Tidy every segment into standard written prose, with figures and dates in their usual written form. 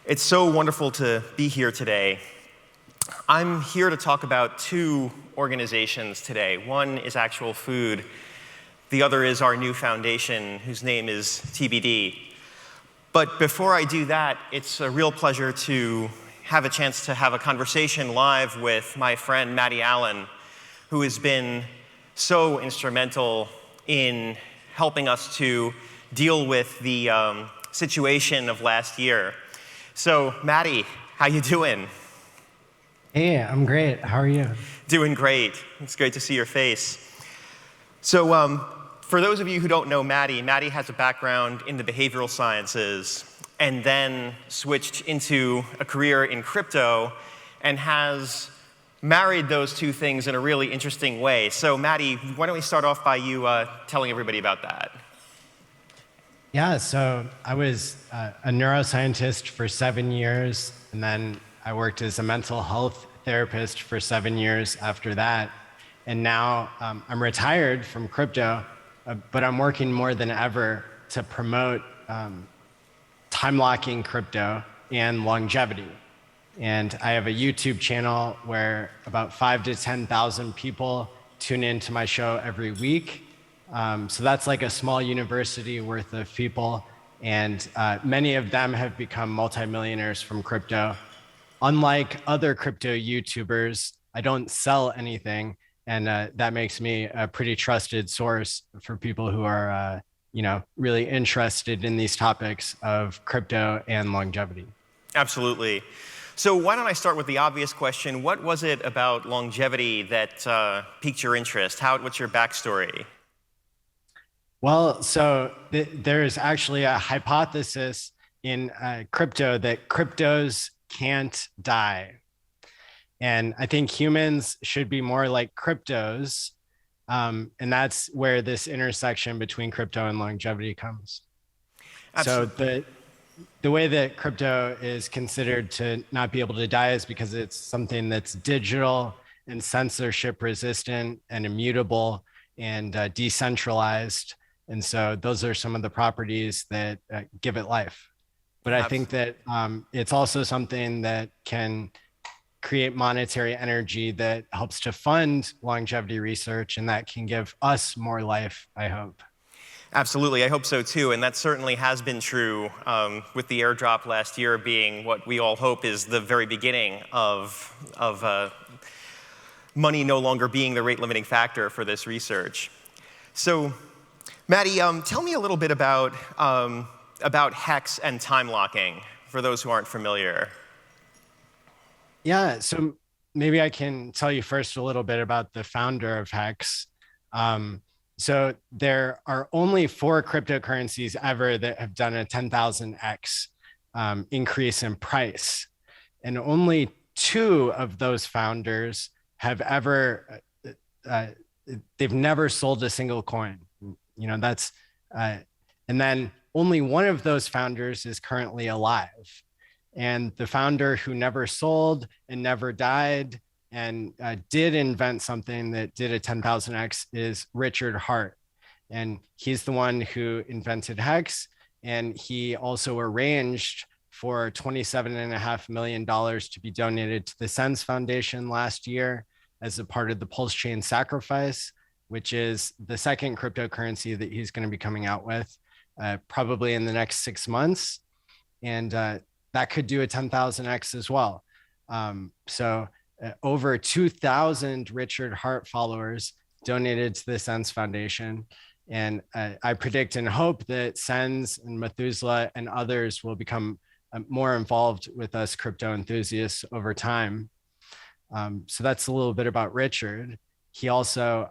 It's so wonderful to be here today. I'm here to talk about two organizations today. One is Actual Food. The other is our new foundation, whose name is TBD. But before I do that, it's a real pleasure to have a chance to have a conversation live with my friend Maddie Allin, who has been so instrumental in helping us to deal with the situation of last year. So, Maddie, how you doing? Hey, I'm great. How are you? Doing great. It's great to see your face. So, for those of you who don't know Maddie has a background in the behavioral sciences and then switched into a career in crypto and has married those two things in a really interesting way. So, Maddie, why don't we start off by you telling everybody about that? Yeah, so I was a neuroscientist for 7 years, and then I worked as a mental health therapist for 7 years after that. And now I'm retired from crypto, but I'm working more than ever to promote time locking crypto and longevity. And I have a YouTube channel where about 5,000 to 10,000 people tune into my show every week. So that's like a small university worth of people. And many of them have become multimillionaires from crypto. Unlike other crypto YouTubers, I don't sell anything. And that makes me a pretty trusted source for people who are really interested in these topics of crypto and longevity. Absolutely. So why don't I start with the obvious question. What was it about longevity that piqued your interest? What's your backstory? Well, so there's actually a hypothesis in crypto that cryptos can't die. And I think humans should be more like cryptos. And that's where this intersection between crypto and longevity comes. Absolutely. So the way that crypto is considered to not be able to die is because it's something that's digital and censorship resistant and immutable and decentralized. And so those are some of the properties that give it life. But I think that it's also something that can create monetary energy that helps to fund longevity research, and that can give us more life, I hope. Absolutely, I hope so too, and that certainly has been true with the airdrop last year being what we all hope is the very beginning of money no longer being the rate limiting factor for this research. So, Maddie, tell me a little bit about HEX and time locking for those who aren't familiar. Yeah, so maybe I can tell you first a little bit about the founder of HEX. So there are only 4 cryptocurrencies ever that have done a 10,000x increase in price. And only 2 of those founders have ever, they've never sold a single coin. And then only one of those founders is currently alive. And the founder who never sold and never died and did invent something that did a 10,000x is Richard Hart. And he's the one who invented HEX. And he also arranged for $27.5 million to be donated to the SENS Foundation last year as a part of the Pulse Chain Sacrifice, which is the second cryptocurrency that he's going to be coming out with probably in the next 6 months. And that could do a 10,000x as well. So over 2,000 Richard Hart followers donated to the SENS Foundation. And I predict and hope that SENS and Methuselah and others will become more involved with us crypto enthusiasts over time. So that's a little bit about Richard. He also,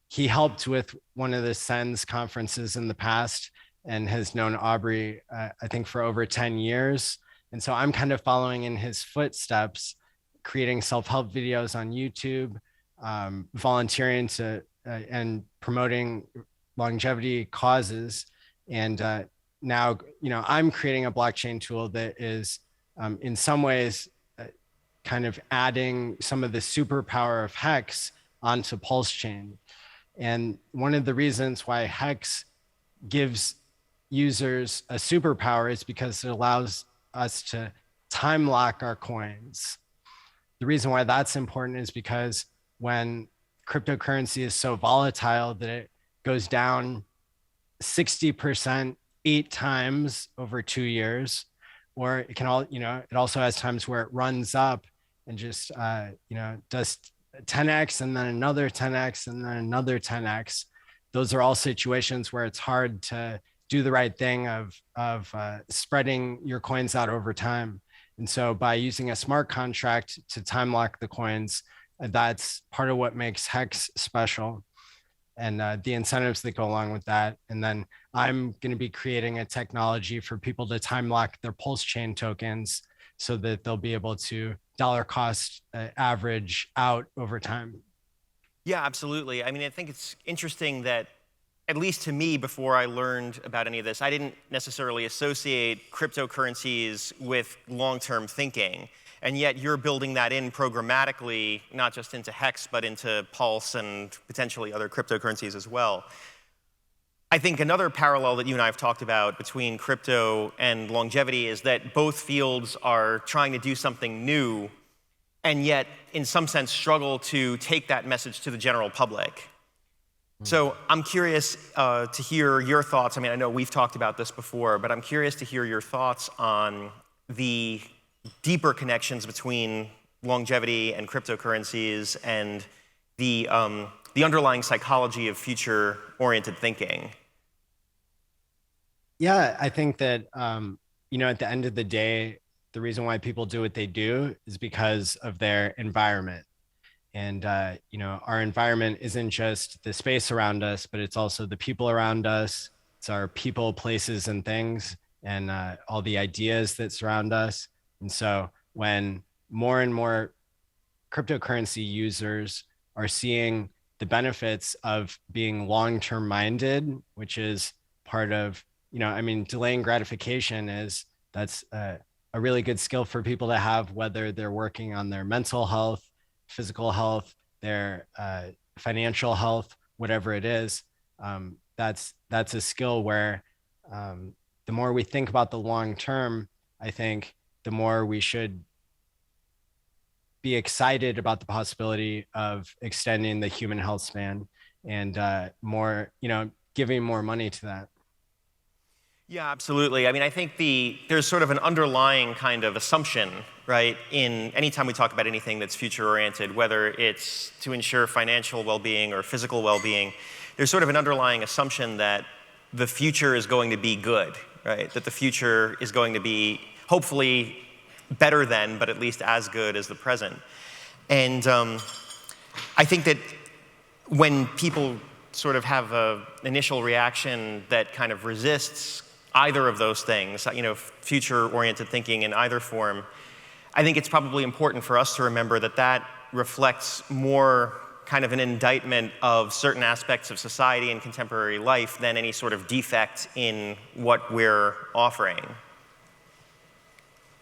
he helped with one of the SENS conferences in the past and has known Aubrey, I think, for over 10 years. And so I'm kind of following in his footsteps, creating self-help videos on YouTube, volunteering to and promoting longevity causes. And now, I'm creating a blockchain tool that is in some ways kind of adding some of the superpower of HEX onto Pulse Chain. And one of the reasons why HEX gives users a superpower is because it allows us to time lock our coins. The reason why that's important is because when cryptocurrency is so volatile that it goes down 60% 8 times over 2 years, or it can all, it also has times where it runs up and just, does 10x and then another 10x and then another 10x. Those are all situations where it's hard to do the right thing of spreading your coins out over time. And so by using a smart contract to time lock the coins, that's part of what makes Hex special, and the incentives that go along with that. And then I'm going to be creating a technology for people to time lock their pulse chain tokens so that they'll be able to dollar cost average out over time. Yeah, absolutely. I mean, I think it's interesting that, at least to me, before I learned about any of this, I didn't necessarily associate cryptocurrencies with long-term thinking. And yet you're building that in programmatically, not just into Hex, but into Pulse and potentially other cryptocurrencies as well. I think another parallel that you and I have talked about between crypto and longevity is that both fields are trying to do something new, and yet, in some sense, struggle to take that message to the general public. So I'm curious to hear your thoughts. I mean, I know we've talked about this before, but I'm curious to hear your thoughts on the deeper connections between longevity and cryptocurrencies and the underlying psychology of future-oriented thinking. Yeah, I think that, at the end of the day, the reason why people do what they do is because of their environment. And, our environment isn't just the space around us, but it's also the people around us. It's our people, places, and things, and all the ideas that surround us. And so when more and more cryptocurrency users are seeing the benefits of being long-term minded, which is part of, delaying gratification that's a really good skill for people to have, whether they're working on their mental health, physical health, their financial health, whatever it is. That's a skill where the more we think about the long term, I think the more we should be excited about the possibility of extending the human health span and more, giving more money to that. Yeah, absolutely. I mean, I think there's sort of an underlying kind of assumption, right, in anytime we talk about anything that's future-oriented, whether it's to ensure financial well-being or physical well-being, there's sort of an underlying assumption that the future is going to be good, right? That the future is going to be hopefully better than, but at least as good as the present. And I think that when people sort of have an initial reaction that kind of resists either of those things, future-oriented thinking in either form, I think it's probably important for us to remember that that reflects more kind of an indictment of certain aspects of society and contemporary life than any sort of defect in what we're offering.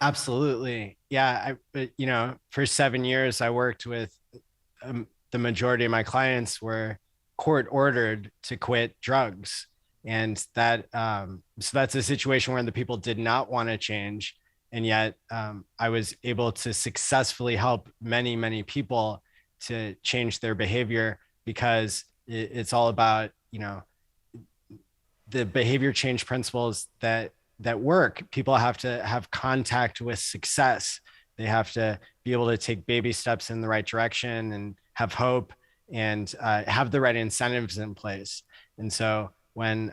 Absolutely. Yeah. For 7 years, I worked with the majority of my clients were court ordered to quit drugs. And that, so that's a situation where the people did not want to change. And yet I was able to successfully help many, many people to change their behavior, because it's all about, the behavior change principles that work. People have to have contact with success. They have to be able to take baby steps in the right direction and have hope and have the right incentives in place. And so when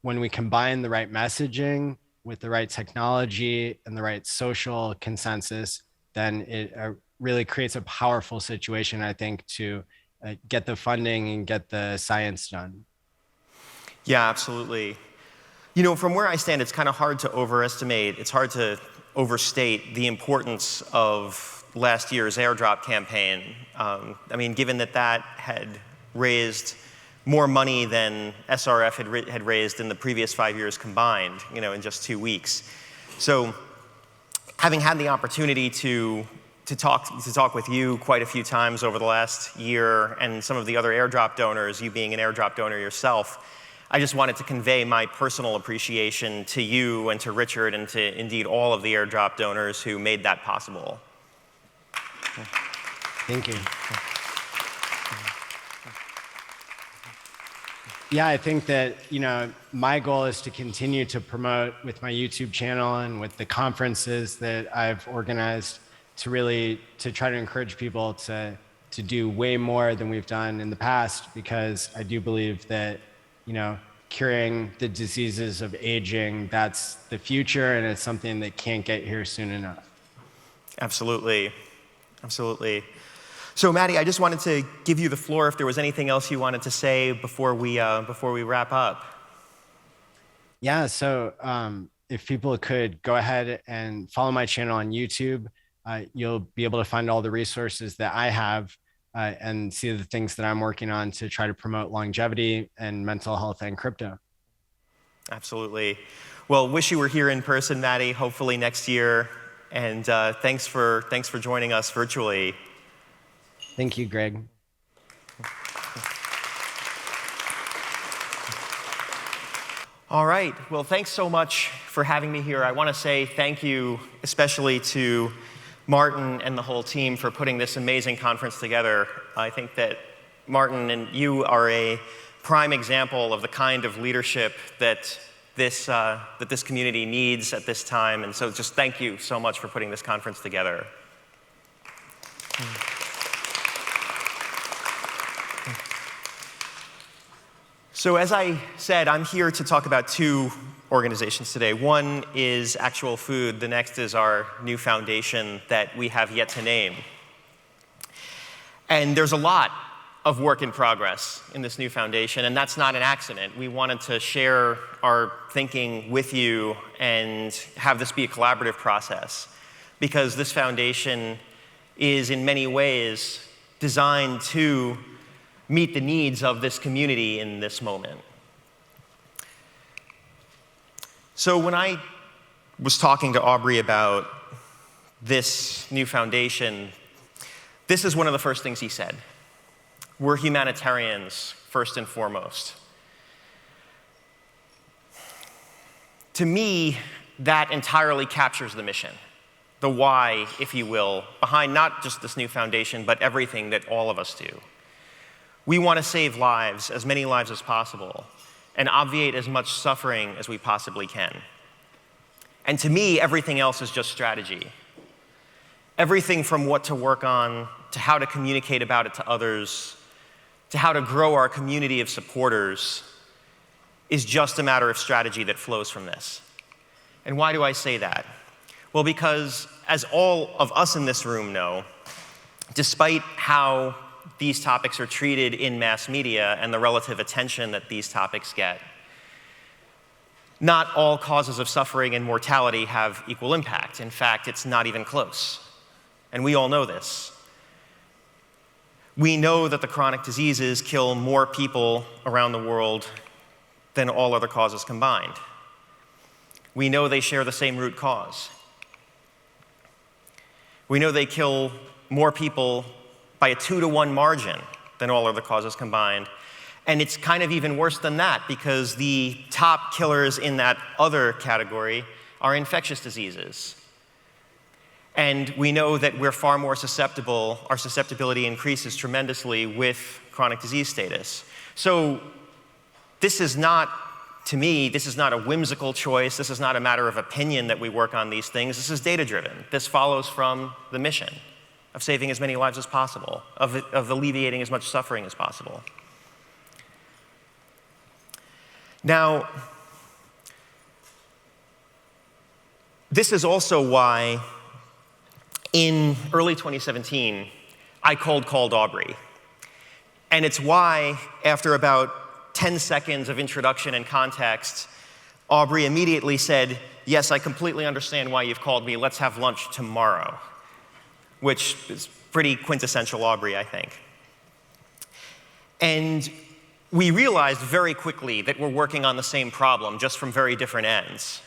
we combine the right messaging with the right technology and the right social consensus, then it really creates a powerful situation, I think, to get the funding and get the science done. Yeah, absolutely. From where I stand, it's kind of hard to overestimate, it's hard to overstate the importance of last year's airdrop campaign. Given that had raised more money than SRF had raised in the previous 5 years combined, in just 2 weeks. So having had the opportunity to talk with you quite a few times over the last year, and some of the other airdrop donors, you being an airdrop donor yourself, I just wanted to convey my personal appreciation to you and to Richard and to indeed all of the airdrop donors who made that possible. Thank you. Yeah, I think that, my goal is to continue to promote with my YouTube channel and with the conferences that I've organized to try to encourage people to do way more than we've done in the past, because I do believe that, curing the diseases of aging, that's the future, and it's something that can't get here soon enough. Absolutely. Absolutely. So, Maddie, I just wanted to give you the floor if there was anything else you wanted to say before we wrap up. Yeah, so if people could go ahead and follow my channel on YouTube, you'll be able to find all the resources that I have and see the things that I'm working on to try to promote longevity and mental health and crypto. Absolutely. Well, wish you were here in person, Maddie, hopefully next year. And thanks for joining us virtually. Thank you, Greg. All right. Well, thanks so much for having me here. I want to say thank you especially to Martin and the whole team for putting this amazing conference together. I think that Martin and you are a prime example of the kind of leadership that this community needs at this time. And so just thank you so much for putting this conference together. So as I said, I'm here to talk about two organizations today. One is Actual Food. The next is our new foundation that we have yet to name. And there's a lot of work in progress in this new foundation, and that's not an accident. We wanted to share our thinking with you and have this be a collaborative process, because this foundation is in many ways designed to meet the needs of this community in this moment. So when I was talking to Aubrey about this new foundation, this is one of the first things he said. We're humanitarians, first and foremost. To me, that entirely captures the mission, the why, if you will, behind not just this new foundation, but everything that all of us do. We want to save lives, as many lives as possible, and obviate as much suffering as we possibly can. And to me, everything else is just strategy. Everything from what to work on, to how to communicate about it to others, to how to grow our community of supporters, is just a matter of strategy that flows from this. And why do I say that? Well, because as all of us in this room know, despite how these topics are treated in mass media and the relative attention that these topics get, not all causes of suffering and mortality have equal impact. In fact, it's not even close. And we all know this. We know that the chronic diseases kill more people around the world than all other causes combined. We know they share the same root cause. We know they kill more people by a 2-to-1 margin than all other causes combined. And it's kind of even worse than that, because the top killers in that other category are infectious diseases. And we know that we're far more susceptible, our susceptibility increases tremendously with chronic disease status. So this is not, to me, this is not a whimsical choice. This is not a matter of opinion that we work on these things. This is data-driven. This follows from the mission of saving as many lives as possible, of alleviating as much suffering as possible. Now, this is also why in early 2017, I cold-called Aubrey. And it's why, after about 10 seconds of introduction and context, Aubrey immediately said, "Yes, I completely understand why you've called me. Let's have lunch tomorrow," which is pretty quintessential Aubrey, I think. And we realized very quickly that we're working on the same problem, just from very different ends,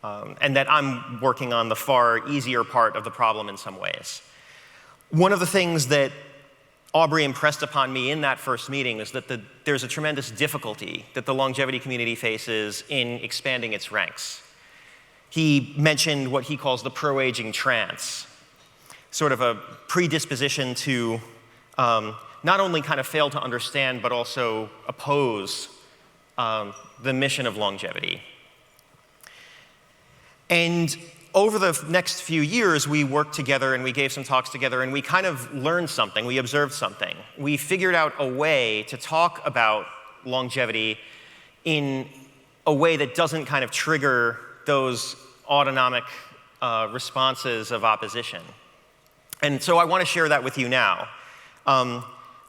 and that I'm working on the far easier part of the problem in some ways. One of the things that Aubrey impressed upon me in that first meeting is that there's a tremendous difficulty that the longevity community faces in expanding its ranks. He mentioned what he calls the pro-aging trance, sort of a predisposition to not only kind of fail to understand, but also oppose the mission of longevity. And over the next few years, we worked together and we gave some talks together and we kind of learned something, we observed something. We figured out a way to talk about longevity in a way that doesn't kind of trigger those autonomic responses of opposition. And so I want to share that with you now.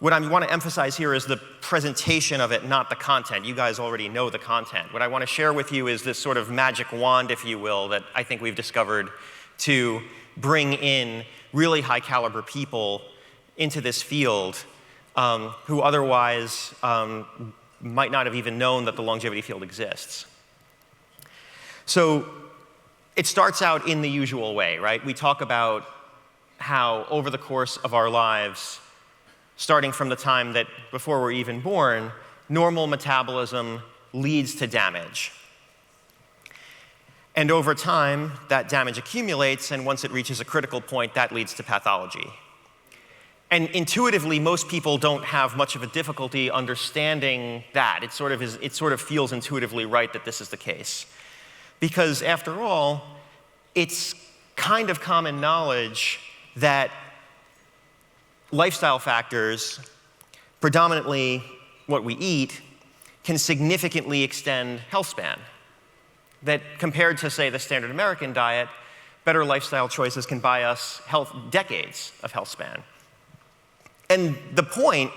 What I want to emphasize here is the presentation of it, not the content. You guys already know the content. What I want to share with you is this sort of magic wand, if you will, that I think we've discovered to bring in really high caliber people into this field who otherwise might not have even known that the longevity field exists. So it starts out in the usual way, right? We talk about how over the course of our lives, starting from the time that before we're even born, normal metabolism leads to damage. And over time, that damage accumulates, and once it reaches a critical point, that leads to pathology. And intuitively, most people don't have much of a difficulty understanding that. It sort of feels intuitively right that this is the case. Because after all, it's kind of common knowledge that lifestyle factors, predominantly what we eat, can significantly extend health span. That compared to, say, the standard American diet, better lifestyle choices can buy us decades of health span. And the point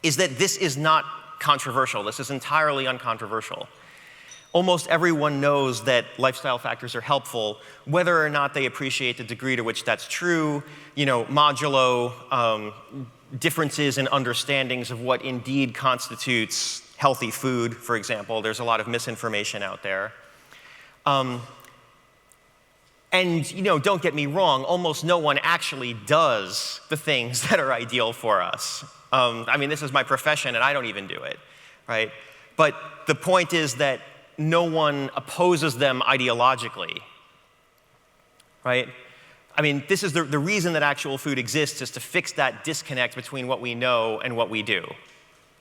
is that this is not controversial. This is entirely uncontroversial. Almost everyone knows that lifestyle factors are helpful, whether or not they appreciate the degree to which that's true, modulo differences in understandings of what indeed constitutes healthy food, for example. There's a lot of misinformation out there. And don't get me wrong, almost no one actually does the things that are ideal for us. This is my profession and I don't even do it, right? But the point is that no one opposes them ideologically, right? This is the reason that actual food exists, is to fix that disconnect between what we know and what we do,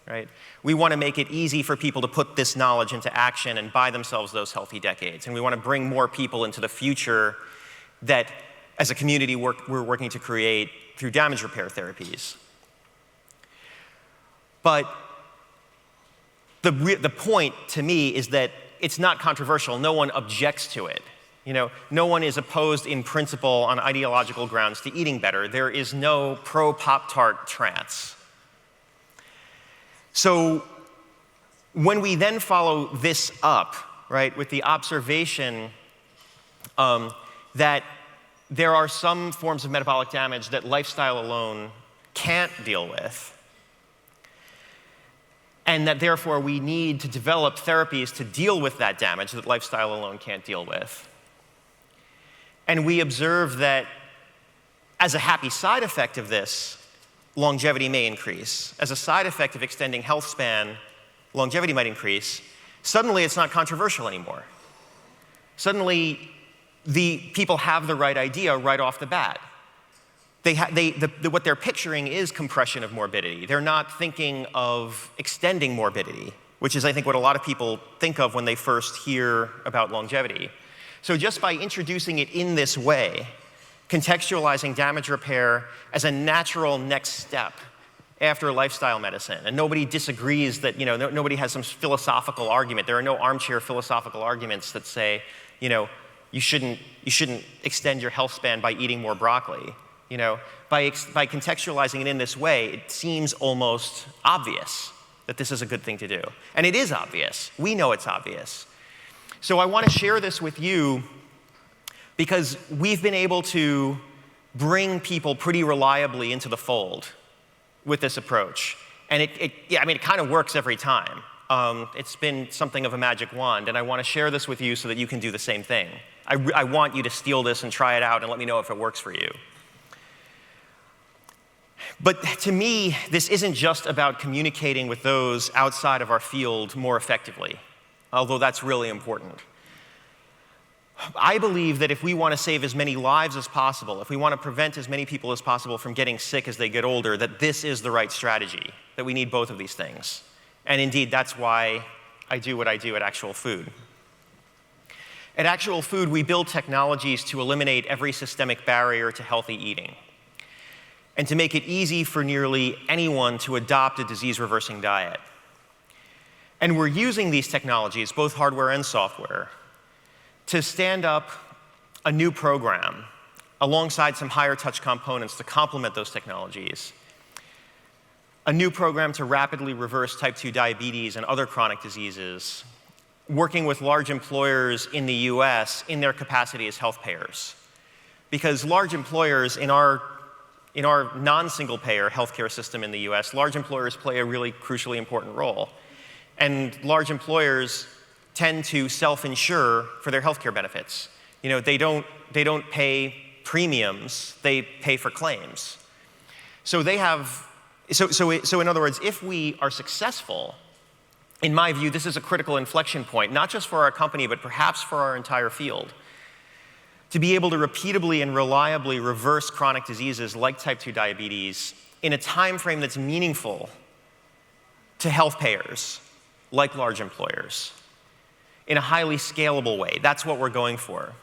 right? We want to make it easy for people to put this knowledge into action and buy themselves those healthy decades. And we want to bring more people into the future that, as a community, we're working to create through damage repair therapies. But the point to me is that it's not controversial. No one objects to it. No one is opposed in principle on ideological grounds to eating better. There is no pro-Pop-Tart trance. So when we then follow this up, right, with the observation that there are some forms of metabolic damage that lifestyle alone can't deal with, and that therefore we need to develop therapies to deal with that damage that lifestyle alone can't deal with. And we observe that as a happy side effect of this, longevity may increase. As a side effect of extending health span, longevity might increase. Suddenly it's not controversial anymore. Suddenly the people have the right idea right off the bat. What they're picturing is compression of morbidity. They're not thinking of extending morbidity, which is, I think, what a lot of people think of when they first hear about longevity. So just by introducing it in this way, contextualizing damage repair as a natural next step after lifestyle medicine, and nobody disagrees that, nobody has some philosophical argument. There are no armchair philosophical arguments that say, you shouldn't extend your health span by eating more broccoli. By contextualizing it in this way, it seems almost obvious that this is a good thing to do. And it is obvious. We know it's obvious. So I want to share this with you because we've been able to bring people pretty reliably into the fold with this approach. And it kind of works every time. It's been something of a magic wand, and I want to share this with you so that you can do the same thing. I want you to steal this and try it out and let me know if it works for you. But to me, this isn't just about communicating with those outside of our field more effectively, although that's really important. I believe that if we want to save as many lives as possible, if we want to prevent as many people as possible from getting sick as they get older, that this is the right strategy, that we need both of these things. And indeed, that's why I do what I do at Actual Food. At Actual Food, we build technologies to eliminate every systemic barrier to healthy eating, and to make it easy for nearly anyone to adopt a disease-reversing diet. And we're using these technologies, both hardware and software, to stand up a new program alongside some higher touch components to complement those technologies. A new program to rapidly reverse type 2 diabetes and other chronic diseases, working with large employers in the US in their capacity as health payers. Because large employers in our non-single payer healthcare system in the US, large employers play a really crucially important role. And large employers tend to self-insure for their healthcare benefits. You know, they don't pay premiums, they pay for claims. So they have, so in other words, if we are successful, in my view, this is a critical inflection point, not just for our company, but perhaps for our entire field, to be able to repeatably and reliably reverse chronic diseases like type 2 diabetes in a time frame that's meaningful to health payers, like large employers, in a highly scalable way. That's what we're going for.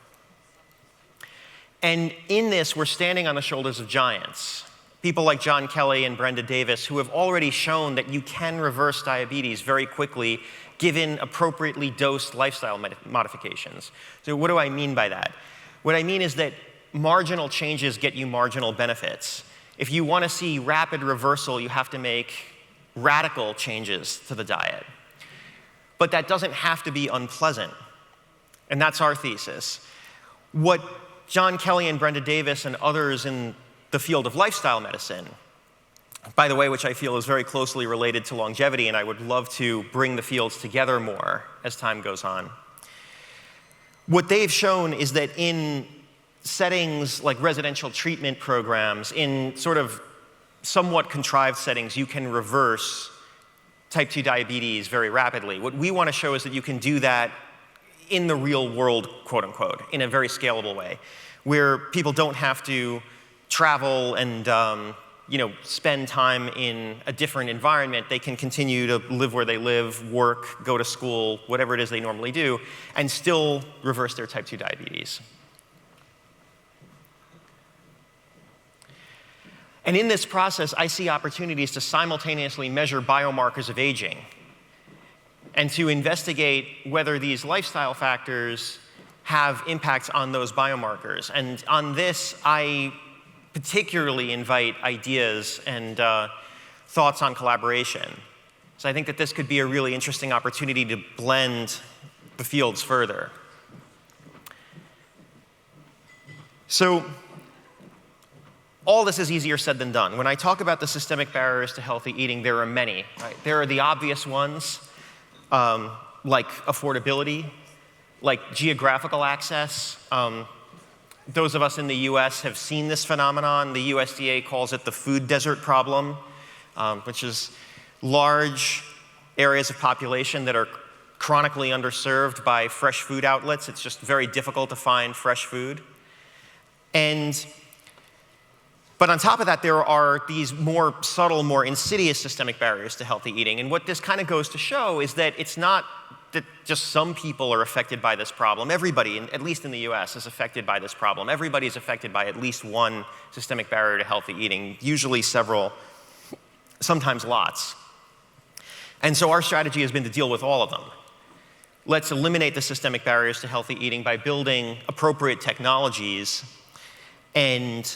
And in this, we're standing on the shoulders of giants. People like John Kelly and Brenda Davis, who have already shown that you can reverse diabetes very quickly given appropriately dosed lifestyle modifications. So what do I mean by that? What I mean is that marginal changes get you marginal benefits. If you want to see rapid reversal, you have to make radical changes to the diet. But that doesn't have to be unpleasant. And that's our thesis. What John Kelly and Brenda Davis and others in the field of lifestyle medicine, by the way, which I feel is very closely related to longevity, and I would love to bring the fields together more as time goes on. What they've shown is that in settings like residential treatment programs, in sort of somewhat contrived settings, you can reverse type 2 diabetes very rapidly. What we want to show is that you can do that in the real world, quote unquote, in a very scalable way, where people don't have to travel and spend time in a different environment. They can continue to live where they live, work, go to school, whatever it is they normally do, and still reverse their type 2 diabetes. And in this process, I see opportunities to simultaneously measure biomarkers of aging and to investigate whether these lifestyle factors have impacts on those biomarkers. And on this, I particularly invite ideas and thoughts on collaboration. So I think that this could be a really interesting opportunity to blend the fields further. So all this is easier said than done. When I talk about the systemic barriers to healthy eating, there are many. Right? There are the obvious ones, like affordability, like geographical access. Those of us in the US have seen this phenomenon. The USDA calls it the food desert problem, which is large areas of population that are chronically underserved by fresh food outlets. It's just very difficult to find fresh food. But on top of that, there are these more subtle, more insidious systemic barriers to healthy eating. And what this kind of goes to show is that it's not that just some people are affected by this problem. Everybody, at least in the US, is affected by this problem. Everybody is affected by at least one systemic barrier to healthy eating, usually several, sometimes lots. And so our strategy has been to deal with all of them. Let's eliminate the systemic barriers to healthy eating by building appropriate technologies and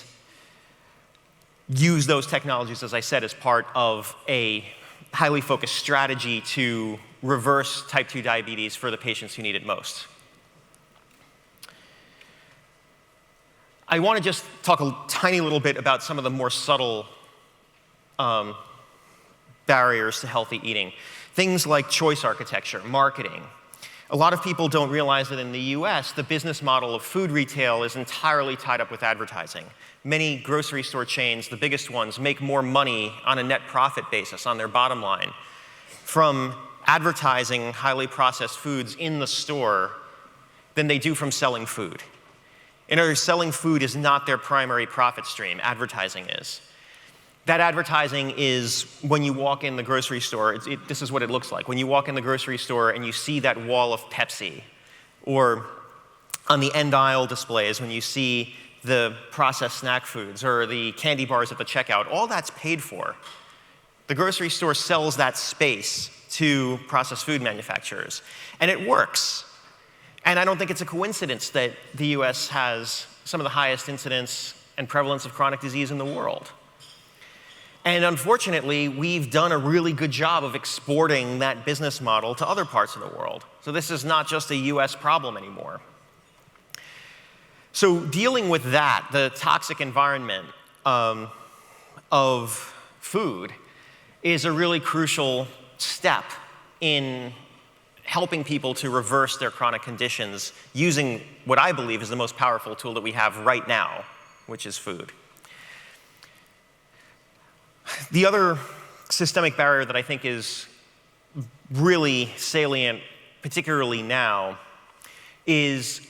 use those technologies, as I said, as part of a highly focused strategy to reverse type 2 diabetes for the patients who need it most. I want to just talk a tiny little bit about some of the more subtle barriers to healthy eating. Things like choice architecture, marketing, A lot of people don't realize that in the US, the business model of food retail is entirely tied up with advertising. Many grocery store chains, the biggest ones, make more money on a net profit basis, on their bottom line, from advertising highly processed foods in the store than they do from selling food. In other words, selling food is not their primary profit stream, advertising is. That advertising is when you walk in the grocery store, this is what it looks like. When you walk in the grocery store and you see that wall of Pepsi, or on the end aisle displays when you see the processed snack foods or the candy bars at the checkout, all that's paid for. The grocery store sells that space to processed food manufacturers, and it works. And I don't think it's a coincidence that the US has some of the highest incidence and prevalence of chronic disease in the world. And unfortunately, we've done a really good job of exporting that business model to other parts of the world. So this is not just a US problem anymore. So dealing with that, the toxic environment of food, is a really crucial step in helping people to reverse their chronic conditions using what I believe is the most powerful tool that we have right now, which is food. The other systemic barrier that I think is really salient, particularly now, is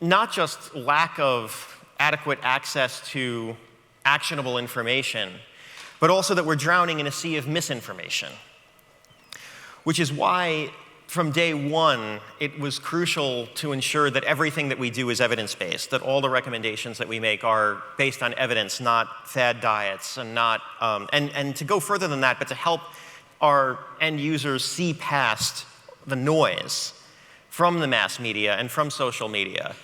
not just lack of adequate access to actionable information, but also that we're drowning in a sea of misinformation. Which is why, from day one, it was crucial to ensure that everything that we do is evidence-based, that all the recommendations that we make are based on evidence, not fad diets, and not, and to go further than that, but to help our end users see past the noise from the mass media and from social media,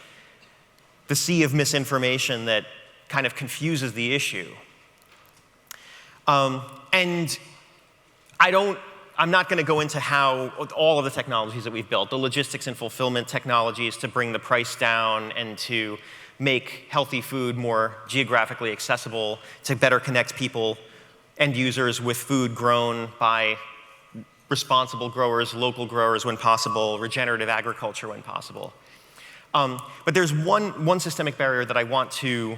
the sea of misinformation that kind of confuses the issue. And I'm not going to go into how all of the technologies that we've built, the logistics and fulfillment technologies to bring the price down and to make healthy food more geographically accessible, to better connect people, end users, with food grown by responsible growers, local growers when possible, regenerative agriculture when possible. But there's one systemic barrier that I want to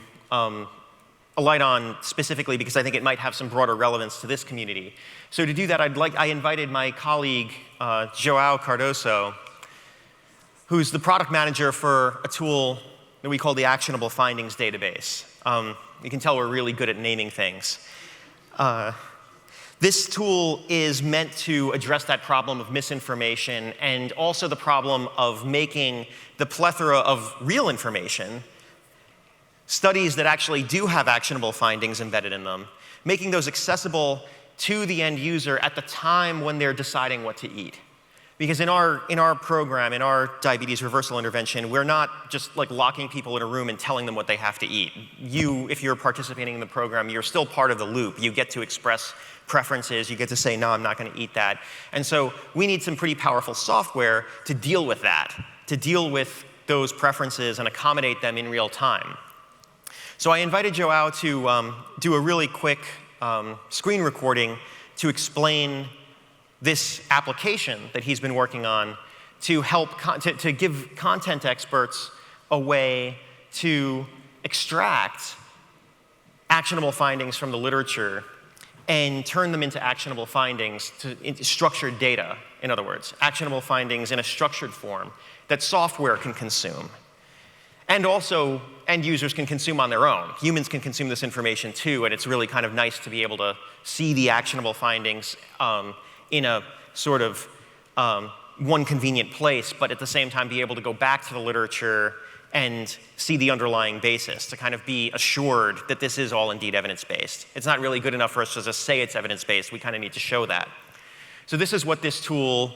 alight on specifically because I think it might have some broader relevance to this community. So to do that, I invited my colleague, João Cardoso, who's the product manager for a tool that we call the Actionable Findings Database. You can tell we're really good at naming things. This tool is meant to address that problem of misinformation and also the problem of making the plethora of real information, studies that actually do have actionable findings embedded in them, making those accessible to the end user at the time when they're deciding what to eat. Because in our program, in our diabetes reversal intervention, we're not just like locking people in a room and telling them what they have to eat. You, if you're participating in the program, you're still part of the loop. You get to express preferences. You get to say, no, I'm not going to eat that. And so we need some pretty powerful software to deal with that, to deal with those preferences and accommodate them in real time. So I invited João to do a really quick screen recording to explain this application that he's been working on to help to give content experts a way to extract actionable findings from the literature and turn them into actionable findings, into structured data, in other words, actionable findings in a structured form that software can consume. And also, end users can consume on their own. Humans can consume this information too, and it's really kind of nice to be able to see the actionable findings in a sort of one convenient place, but at the same time be able to go back to the literature and see the underlying basis, to kind of be assured that this is all indeed evidence-based. It's not really good enough for us to just say it's evidence-based. We kind of need to show that. So this is what this tool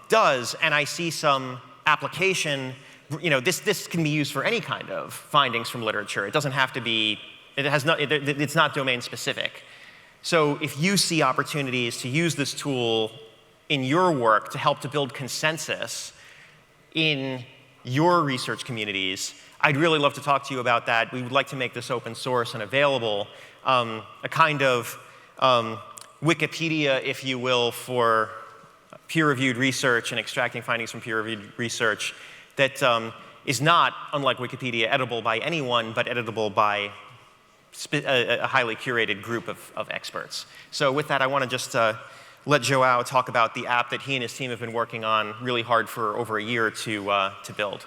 does, and I see some application. You know, this can be used for any kind of findings from literature. It doesn't have to be, it's not domain specific. So if you see opportunities to use this tool in your work to help to build consensus in your research communities, I'd really love to talk to you about that. We would like to make this open source and available, a kind of Wikipedia, if you will, for peer-reviewed research and extracting findings from peer-reviewed research that is not, unlike Wikipedia, editable by anyone, but editable by a highly curated group of experts. So with that, I want to just let Joao talk about the app that he and his team have been working on really hard for over a year to build.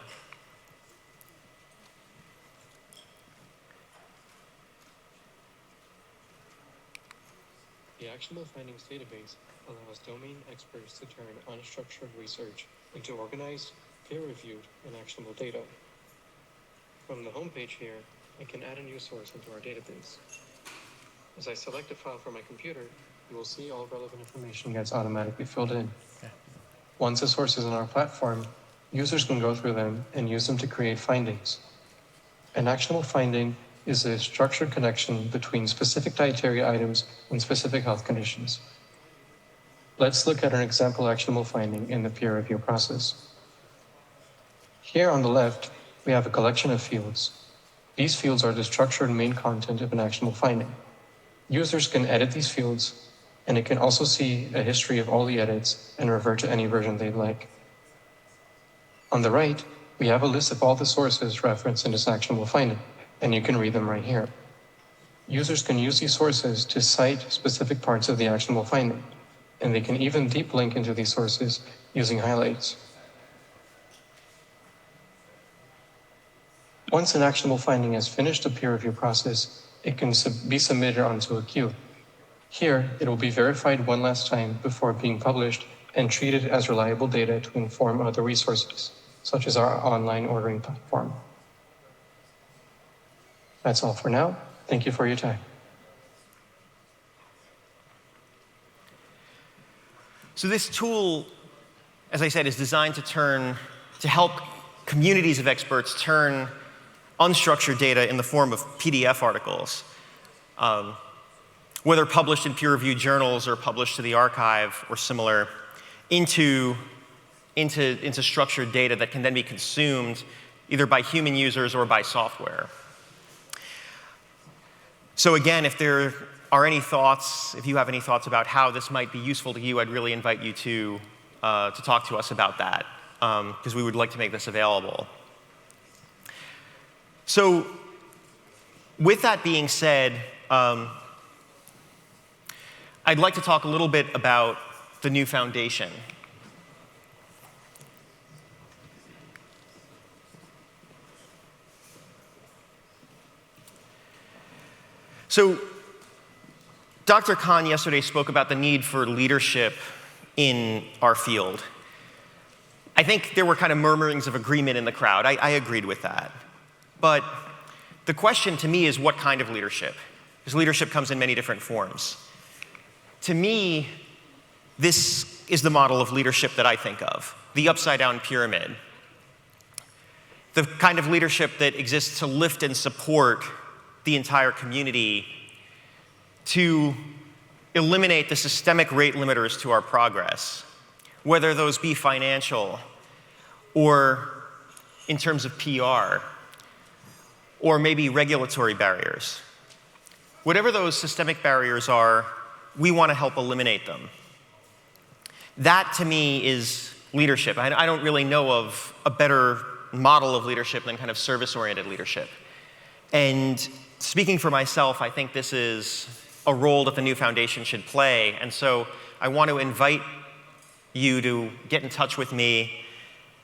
The Actionable Findings database allows domain experts to turn unstructured research into organized, peer-reviewed, and actionable data. From the homepage here, I can add a new source into our database. As I select a file from my computer, you will see all relevant information gets automatically filled in. Once a source is on our platform, users can go through them and use them to create findings. An actionable finding is a structured connection between specific dietary items and specific health conditions. Let's look at an example actionable finding in the peer review process. Here on the left, we have a collection of fields. These fields are the structured main content of an actionable finding. Users can edit these fields, and it can also see a history of all the edits and revert to any version they'd like. On the right, we have a list of all the sources referenced in this actionable finding, and you can read them right here. Users can use these sources to cite specific parts of the actionable finding, and they can even deep link into these sources using highlights. Once an actionable finding has finished the peer review process, it can be submitted onto a queue. Here, it will be verified one last time before being published and treated as reliable data to inform other resources, such as our online ordering platform. That's all for now. Thank you for your time. So this tool, as I said, is designed to help communities of experts turn unstructured data in the form of PDF articles, whether published in peer-reviewed journals or published to the archive or similar, into structured data that can then be consumed either by human users or by software. So again, if there are any thoughts, if you have any thoughts about how this might be useful to you, I'd really invite you to talk to us about that, because we would like to make this available. So with that being said, I'd like to talk a little bit about the new foundation. So Dr. Khan yesterday spoke about the need for leadership in our field. I think there were kind of murmurings of agreement in the crowd. I agreed with that. But the question to me is, what kind of leadership? Because leadership comes in many different forms. To me, this is the model of leadership that I think of, the upside-down pyramid. The kind of leadership that exists to lift and support the entire community, to eliminate the systemic rate limiters to our progress, whether those be financial or in terms of PR, or maybe regulatory barriers. Whatever those systemic barriers are, we want to help eliminate them. That, to me, is leadership. I don't really know of a better model of leadership than kind of service-oriented leadership. And speaking for myself, I think this is a role that the new foundation should play. And so I want to invite you to get in touch with me,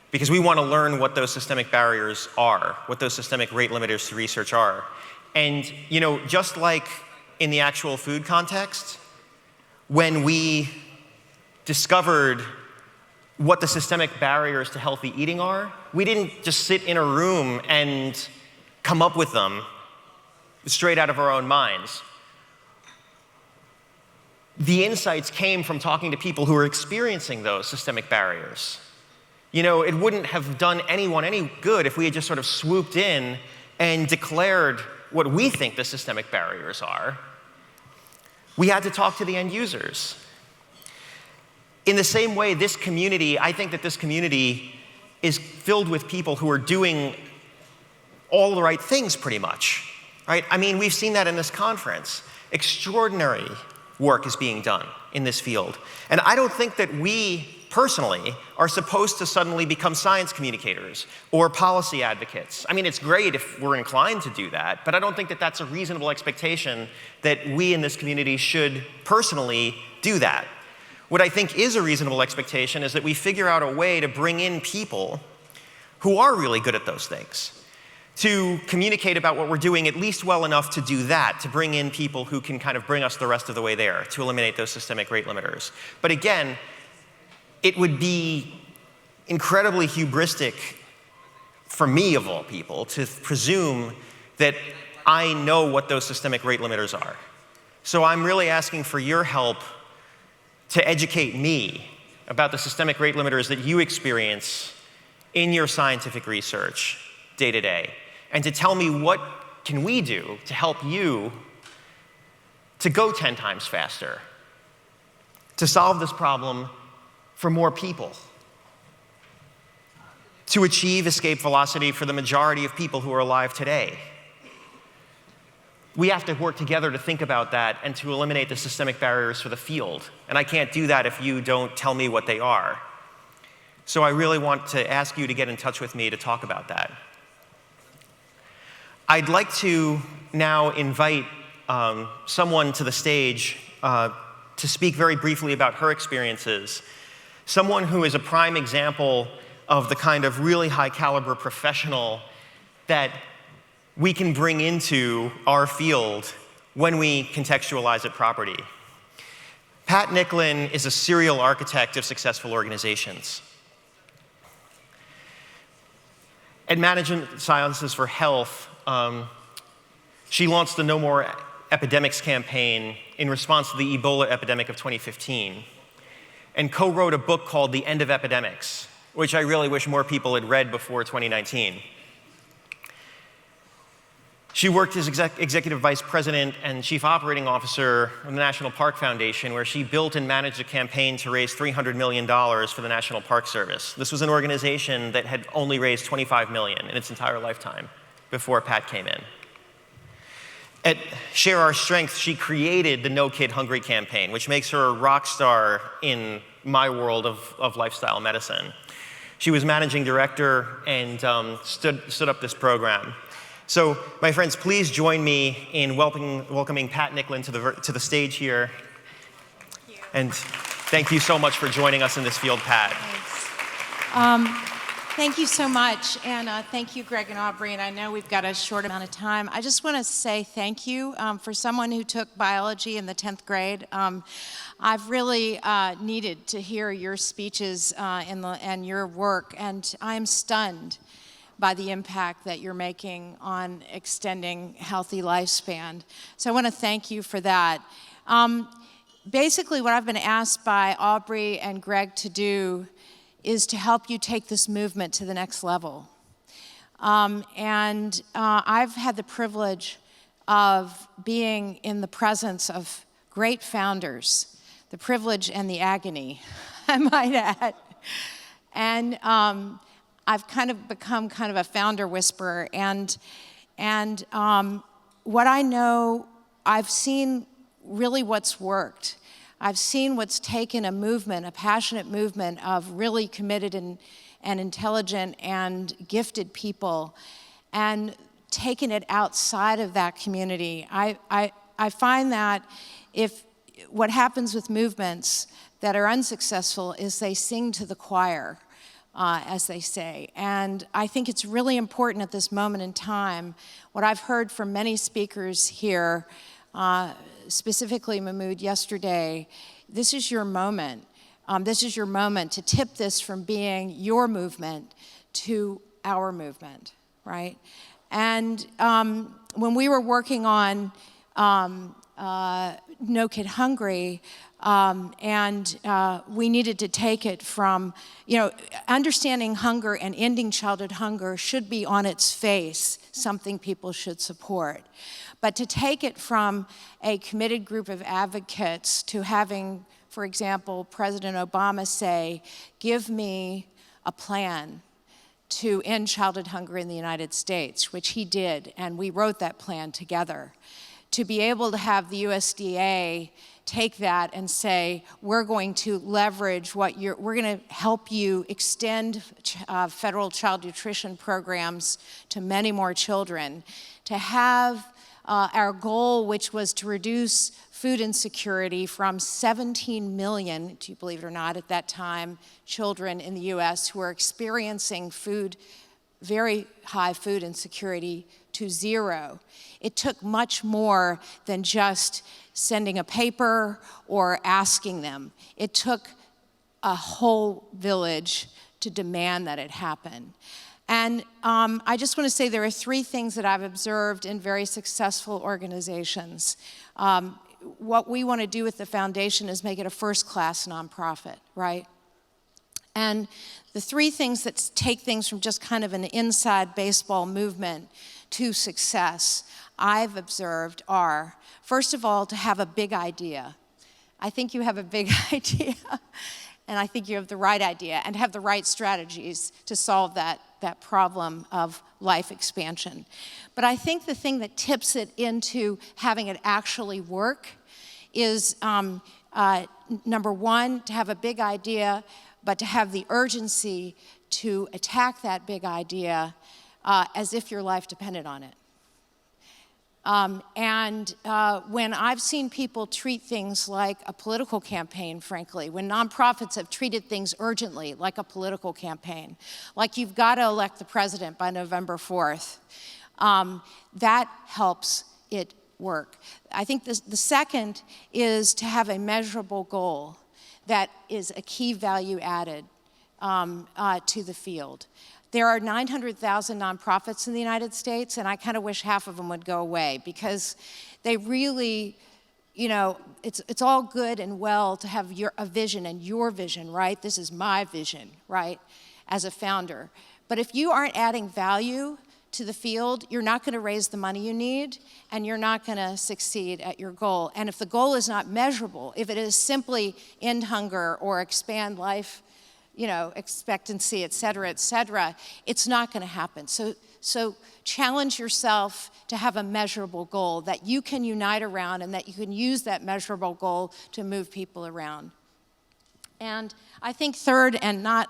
because we want to learn what those systemic barriers are, what those systemic rate limiters to research are. And just like in the actual food context, when we discovered what the systemic barriers to healthy eating are, we didn't just sit in a room and come up with them straight out of our own minds. The insights came from talking to people who were experiencing those systemic barriers. It wouldn't have done anyone any good if we had just sort of swooped in and declared what we think the systemic barriers are. We had to talk to the end users. In the same way, this community, I think that this community is filled with people who are doing all the right things pretty much, right? I mean, we've seen that in this conference. Extraordinary work is being done in this field. And I don't think that we personally are supposed to suddenly become science communicators or policy advocates. I mean, it's great if we're inclined to do that, but I don't think that that's a reasonable expectation that we in this community should personally do that. What I think is a reasonable expectation is that we figure out a way to bring in people who are really good at those things, to communicate about what we're doing at least well enough to do that, to bring in people who can kind of bring us the rest of the way there, to eliminate those systemic rate limiters. But again, it would be incredibly hubristic for me, of all people, to presume that I know what those systemic rate limiters are. So I'm really asking for your help to educate me about the systemic rate limiters that you experience in your scientific research day to day, and to tell me what can we do to help you to go 10 times faster, to solve this problem for more people, to achieve escape velocity for the majority of people who are alive today. We have to work together to think about that and to eliminate the systemic barriers for the field. And I can't do that if you don't tell me what they are. So I really want to ask you to get in touch with me to talk about that. I'd like to now invite someone to the stage to speak very briefly about her experiences. Someone who is a prime example of the kind of really high caliber professional that we can bring into our field when we contextualize it properly. Pat Nicklin is a serial architect of successful organizations. At Management Sciences for Health, she launched the No More Epidemics campaign in response to the Ebola epidemic of 2015, and co-wrote a book called The End of Epidemics, which I really wish more people had read before 2019. She worked as executive vice president and chief operating officer of the National Park Foundation, where she built and managed a campaign to raise $300 million for the National Park Service. This was an organization that had only raised $25 million in its entire lifetime before Pat came in. At Share Our Strength, she created the No Kid Hungry campaign, which makes her a rock star in my world of lifestyle medicine. She was managing director and stood up this program. So, my friends, please join me in welcoming Pat Nicklin to the stage here. Thank you. And thank you so much for joining us in this field, Pat. Thanks. Thank you so much, and thank you, Greg and Aubrey, and I know we've got a short amount of time. I just want to say thank you for someone who took biology in the 10th grade. I've really needed to hear your speeches and your work, and I'm stunned by the impact that you're making on extending healthy lifespan. So I want to thank you for that. Basically, what I've been asked by Aubrey and Greg to do is to help you take this movement to the next level. I've had the privilege of being in the presence of great founders, the privilege and the agony, I might add. And I've kind of become kind of a founder whisperer. And what I know, I've seen really what's worked. I've seen what's taken a movement, a passionate movement of really committed and intelligent and gifted people, and taken it outside of that community. I find that if what happens with movements that are unsuccessful is they sing to the choir, as they say. And I think it's really important at this moment in time, what I've heard from many speakers here, specifically Mahmoud yesterday, this is your moment. This is your moment to tip this from being your movement to our movement, right? And when we were working on No Kid Hungry, we needed to take it from, understanding hunger and ending childhood hunger should be on its face something people should support. But to take it from a committed group of advocates to having, for example, President Obama say, give me a plan to end childhood hunger in the United States, which he did, and we wrote that plan together. To be able to have the USDA take that and say, we're going to leverage we're going to help you extend federal child nutrition programs to many more children, to have our goal, which was to reduce food insecurity from 17 million, do you believe it or not, at that time, children in the US who are experiencing very high food insecurity, to 0. It took much more than just sending a paper or asking them. It took a whole village to demand that it happen. And I just want to say there are 3 things that I've observed in very successful organizations. What we want to do with the foundation is make it a first-class nonprofit, right? And the 3 things that take things from just kind of an inside baseball movement to success, I've observed are, first of all, to have a big idea. I think you have a big idea, and I think you have the right idea, and have the right strategies to solve that problem of life expansion. But I think the thing that tips it into having it actually work is, number 1, to have a big idea, but to have the urgency to attack that big idea as if your life depended on it. When I've seen people treat things like a political campaign, frankly, when nonprofits have treated things urgently like a political campaign, like you've got to elect the president by November 4th, that helps it work. I think the second is to have a measurable goal that is a key value added to the field. There are 900,000 nonprofits in the United States, and I kind of wish half of them would go away, because they really, it's all good and well to have a vision and your vision, right? This is my vision, right, as a founder. But if you aren't adding value to the field, you're not going to raise the money you need, and you're not going to succeed at your goal. And if the goal is not measurable, if it is simply end hunger or expand life expectancy, et cetera, it's not going to happen. So challenge yourself to have a measurable goal that you can unite around, and that you can use that measurable goal to move people around. And I think third, and not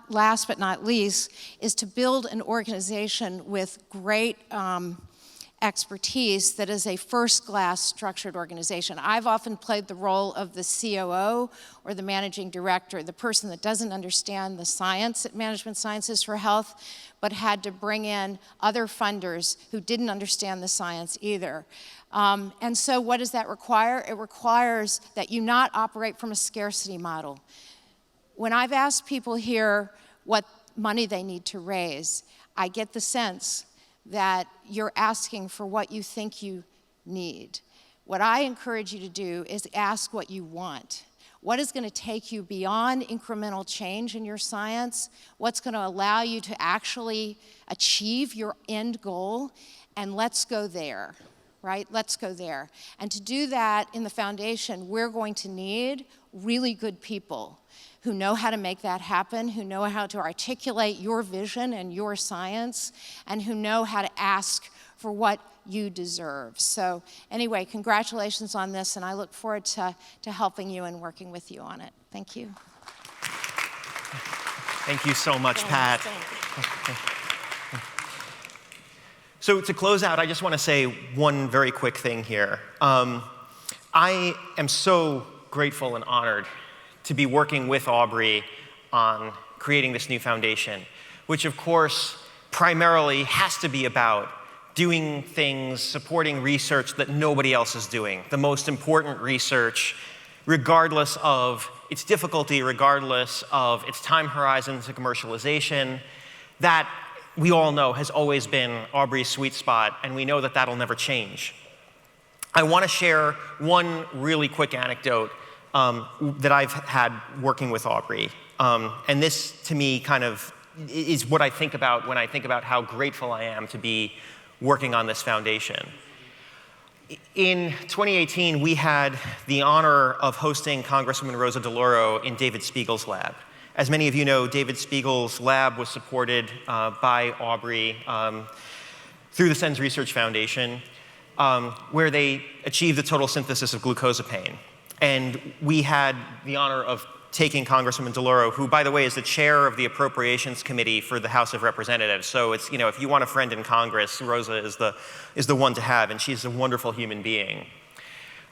last but not least, is to build an organization with great expertise that is a first-class structured organization. I've often played the role of the COO, or the managing director, the person that doesn't understand the science at Management Sciences for Health, but had to bring in other funders who didn't understand the science either. And so what does that require? It requires that you not operate from a scarcity model. When I've asked people here what money they need to raise, I get the sense that you're asking for what you think you need. What I encourage you to do is ask what you want. What is going to take you beyond incremental change in your science? What's going to allow you to actually achieve your end goal? And let's go there, right? Let's go there. And to do that in the foundation, we're going to need really good people who know how to make that happen, who know how to articulate your vision and your science, and who know how to ask for what you deserve. So anyway, congratulations on this, and I look forward to helping you and working with you on it. Thank you. Thank you so much, Pat. So to close out, I just want to say one very quick thing here. I am so grateful and honored to be working with Aubrey on creating this new foundation, which of course primarily has to be about doing things, supporting research that nobody else is doing, the most important research, regardless of its difficulty, regardless of its time horizon to commercialization. That, we all know, has always been Aubrey's sweet spot, and we know that that'll never change. I want to share one really quick anecdote that I've had working with Aubrey. And this, to me, kind of is what I think about when I think about how grateful I am to be working on this foundation. In 2018, we had the honor of hosting Congresswoman Rosa DeLauro in David Spiegel's lab. As many of you know, David Spiegel's lab was supported by Aubrey through the SENS Research Foundation, where they achieved the total synthesis of glucosapine. And we had the honor of taking Congresswoman DeLauro, who, by the way, is the chair of the Appropriations Committee for the House of Representatives. So it's, if you want a friend in Congress, Rosa is the one to have, and she's a wonderful human being.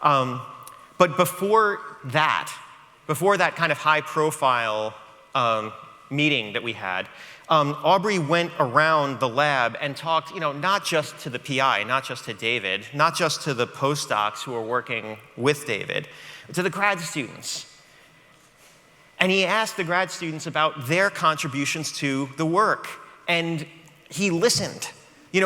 But before that kind of high-profile meeting that we had, Aubrey went around the lab and talked, not just to the PI, not just to David, not just to the postdocs who are working with David, but to the grad students. And he asked the grad students about their contributions to the work. And he listened.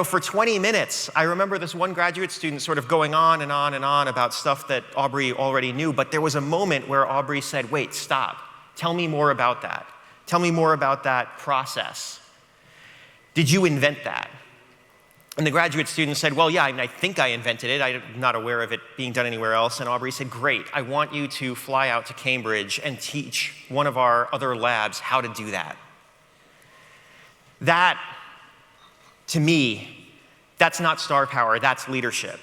For 20 minutes, I remember this one graduate student sort of going on and on and on about stuff that Aubrey already knew, but there was a moment where Aubrey said, wait, stop. Tell me more about that. Tell me more about that process. Did you invent that? And the graduate student said, well, yeah, I think I invented it. I'm not aware of it being done anywhere else. And Aubrey said, great, I want you to fly out to Cambridge and teach one of our other labs how to do that. That, to me, that's not star power, that's leadership.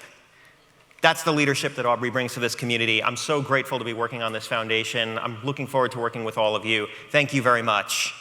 That's the leadership that Aubrey brings to this community. I'm so grateful to be working on this foundation. I'm looking forward to working with all of you. Thank you very much.